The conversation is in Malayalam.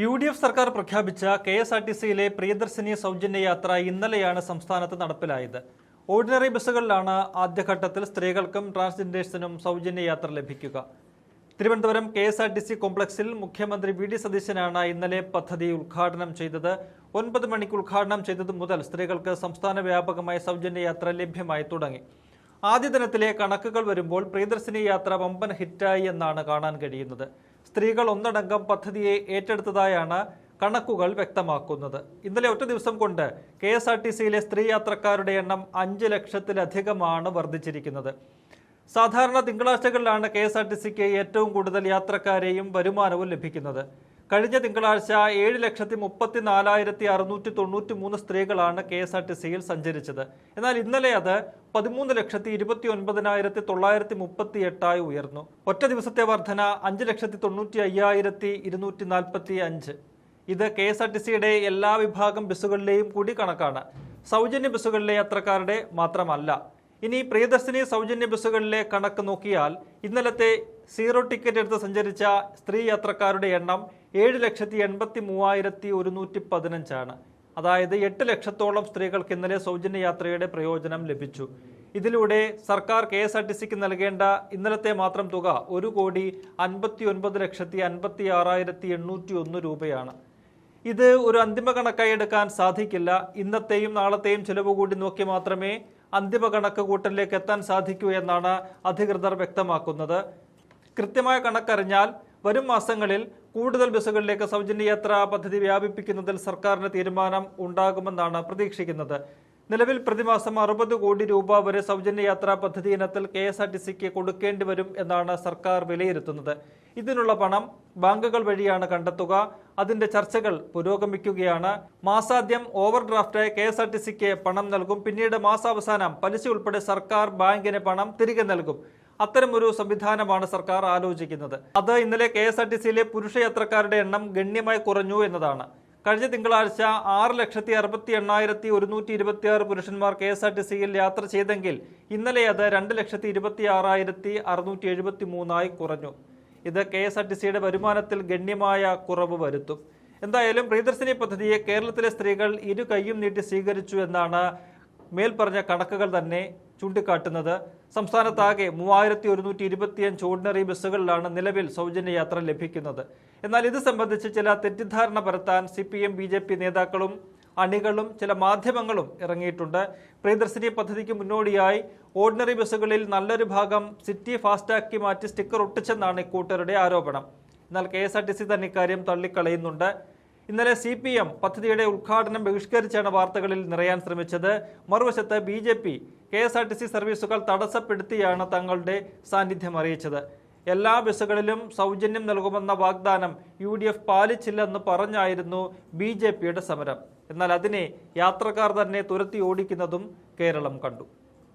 UDF സർക്കാർ പ്രഖ്യാപിച്ച KSRTCയിലെ പ്രിയദർശിനി സൗജന്യ യാത്ര ഇന്നലെയാണ് സംസ്ഥാനത്ത് നടപ്പിലായത്. ഓർഡിനറി ബസ്സുകളിലാണ് ആദ്യഘട്ടത്തിൽ സ്ത്രീകൾക്കും ട്രാൻസ്ജെൻഡേഴ്സിനും സൗജന്യ യാത്ര ലഭിക്കുക. തിരുവനന്തപുരം KSRTC കോംപ്ലക്സിൽ മുഖ്യമന്ത്രി VD സതീശനാണ് ഇന്നലെ പദ്ധതി ഉദ്ഘാടനം ചെയ്തത്. 9 മണിക്ക് ഉദ്ഘാടനം ചെയ്തത് മുതൽ സ്ത്രീകൾക്ക് സംസ്ഥാന വ്യാപകമായി സൗജന്യ യാത്ര ലഭ്യമായി തുടങ്ങി. ആദ്യ ദിനത്തിലെ കണക്കുകൾ വരുമ്പോൾ പ്രിയദർശിനി യാത്ര വമ്പൻ ഹിറ്റായി എന്നാണ് കാണാൻ കഴിയുന്നത്. സ്ത്രീകൾ ഒന്നടങ്കം പദ്ധതിയെ ഏറ്റെടുത്തതായാണ് കണക്കുകൾ വ്യക്തമാക്കുന്നത്. ഇന്നലെ ഒറ്റ ദിവസം കൊണ്ട് KSRTCയിലെ സ്ത്രീ യാത്രക്കാരുടെ എണ്ണം 5 ലക്ഷത്തിലധികമാണ് വർദ്ധിച്ചിരിക്കുന്നത്. സാധാരണ തിങ്കളാഴ്ചകളിലാണ് KSRTCക്ക് ഏറ്റവും കൂടുതൽ യാത്രക്കാരെയും വരുമാനവും ലഭിക്കുന്നത്. കഴിഞ്ഞ തിങ്കളാഴ്ച 7,34,693 സ്ത്രീകളാണ് KSRTCയിൽ സഞ്ചരിച്ചത്. എന്നാൽ ഇന്നലെ അത് 13,29,938 ഉയർന്നു. ഒറ്റ ദിവസത്തെ വർധന 5,95,245. ഇത് KSRTCയുടെ എല്ലാ വിഭാഗം ബസ്സുകളിലെയും കൂടി കണക്കാണ്. സൗജന്യ ബസ്സുകളിലെ യാത്രക്കാരുടെ മാത്രമല്ല. ഇനി പ്രിയദർശിനി സൗജന്യ ബസ്സുകളിലെ കണക്ക് നോക്കിയാൽ ഇന്നലത്തെ സീറോ ടിക്കറ്റ് എടുത്ത് സഞ്ചരിച്ച സ്ത്രീ യാത്രക്കാരുടെ എണ്ണം 7,83,115 അതായത് 8 ലക്ഷത്തോളം സ്ത്രീകൾക്ക് ഇന്നലെ സൗജന്യ യാത്രയുടെ പ്രയോജനം ലഭിച്ചു. ഇതിലൂടെ സർക്കാർ KSRTCക്ക് നൽകേണ്ട ഇന്നലത്തെ മാത്രം തുക 1,59,56,801 രൂപയാണ്. ഇത് ഒരു അന്തിമ കണക്കായി എടുക്കാൻ സാധിക്കില്ല. ഇന്നത്തെയും നാളത്തെയും ചിലവ് കൂടി നോക്കി മാത്രമേ അന്തിമ കണക്ക് കൂട്ടലിലേക്ക് എത്താൻ സാധിക്കൂ എന്നാണ് അധികൃതർ വ്യക്തമാക്കുന്നത്. കൃത്യമായ കണക്കറിഞ്ഞാൽ വരും മാസങ്ങളിൽ കൂടുതൽ ബസ്സുകളിലേക്ക് സൗജന്യ യാത്രാ പദ്ധതി വ്യാപിപ്പിക്കുന്നതിൽ സർക്കാരിന് തീരുമാനം ഉണ്ടാകുമെന്നാണ് പ്രതീക്ഷിക്കുന്നത്. നിലവിൽ പ്രതിമാസം 60 കോടി രൂപ വരെ സൗജന്യ യാത്രാ പദ്ധതി ഇനത്തിൽ KSRTCക്ക് കൊടുക്കേണ്ടി വരും എന്നാണ് സർക്കാർ വിലയിരുത്തുന്നത്. ഇതിനുള്ള പണം ബാങ്കുകൾ വഴിയാണ് കണ്ടെത്തുക. അതിന്റെ ചർച്ചകൾ പുരോഗമിക്കുകയാണ്. മാസാദ്യം ഓവർ ഡ്രാഫ്റ്റായി KSRTCക്ക് പണം നൽകും. പിന്നീട് മാസാവസാനം പലിശ ഉൾപ്പെടെ സർക്കാർ ബാങ്കിന് പണം തിരികെ നൽകും. അത്തരമൊരു സംവിധാനമാണ് സർക്കാർ ആലോചിക്കുന്നത്. അത് ഇന്നലെ KSRTCയിലെ പുരുഷ യാത്രക്കാരുടെ എണ്ണം ഗണ്യമായി കുറഞ്ഞു എന്നതാണ്. കഴിഞ്ഞ തിങ്കളാഴ്ച 6,68,126 പുരുഷന്മാർ KSRTCയിൽ യാത്ര ചെയ്തെങ്കിൽ ഇന്നലെ അത് 2,26,673 കുറഞ്ഞു. ഇത് KSRTCയുടെ വരുമാനത്തിൽ ഗണ്യമായ കുറവ് വരുത്തും. എന്തായാലും പ്രിയദർശിനി പദ്ധതിയെ കേരളത്തിലെ സ്ത്രീകൾ ഇരു കൈയും നീട്ടി സ്വീകരിച്ചു എന്നാണ് മേൽപ്പറഞ്ഞ കണക്കുകൾ തന്നെ ചൂണ്ടിക്കാട്ടുന്നത്. സംസ്ഥാനത്താകെ 3,125 ഓർഡിനറി ബസ്സുകളിലാണ് നിലവിൽ സൗജന്യ യാത്ര ലഭിക്കുന്നത്. എന്നാൽ ഇത് സംബന്ധിച്ച് ചില തെറ്റിദ്ധാരണ പരത്താൻ CPM BJP നേതാക്കളും അണികളും ചില മാധ്യമങ്ങളും ഇറങ്ങിയിട്ടുണ്ട്. പ്രിയദർശിനി പദ്ധതിക്ക് മുന്നോടിയായി ഓർഡിനറി ബസ്സുകളിൽ നല്ലൊരു ഭാഗം സിറ്റി ഫാസ്റ്റാക്കി മാറ്റി സ്റ്റിക്കർ ഒട്ടിച്ചെന്നാണ് ഇക്കൂട്ടരുടെ ആരോപണം. എന്നാൽ KSRTC തന്നെ ഇക്കാര്യം തള്ളിക്കളയുന്നുണ്ട്. ഇന്നലെ CPM പദ്ധതിയുടെ ഉദ്ഘാടനം ബഹിഷ്കരിച്ചാണ് വാർത്തകളിൽ നിറയാൻ ശ്രമിച്ചത്. മറുവശത്ത് BJP KSRTC സർവീസുകൾ തടസ്സപ്പെടുത്തിയാണ് തങ്ങളുടെ സാന്നിധ്യം അറിയിച്ചത്. എല്ലാ ബസ്സുകളിലും സൗജന്യം നൽകുമെന്ന വാഗ്ദാനം UDF പാലിച്ചില്ലെന്ന് പറഞ്ഞായിരുന്നു BJPയുടെ സമരം. എന്നാൽ അതിനെ യാത്രക്കാർ തന്നെ തുരത്തി ഓടിക്കുന്നതും കേരളം കണ്ടു.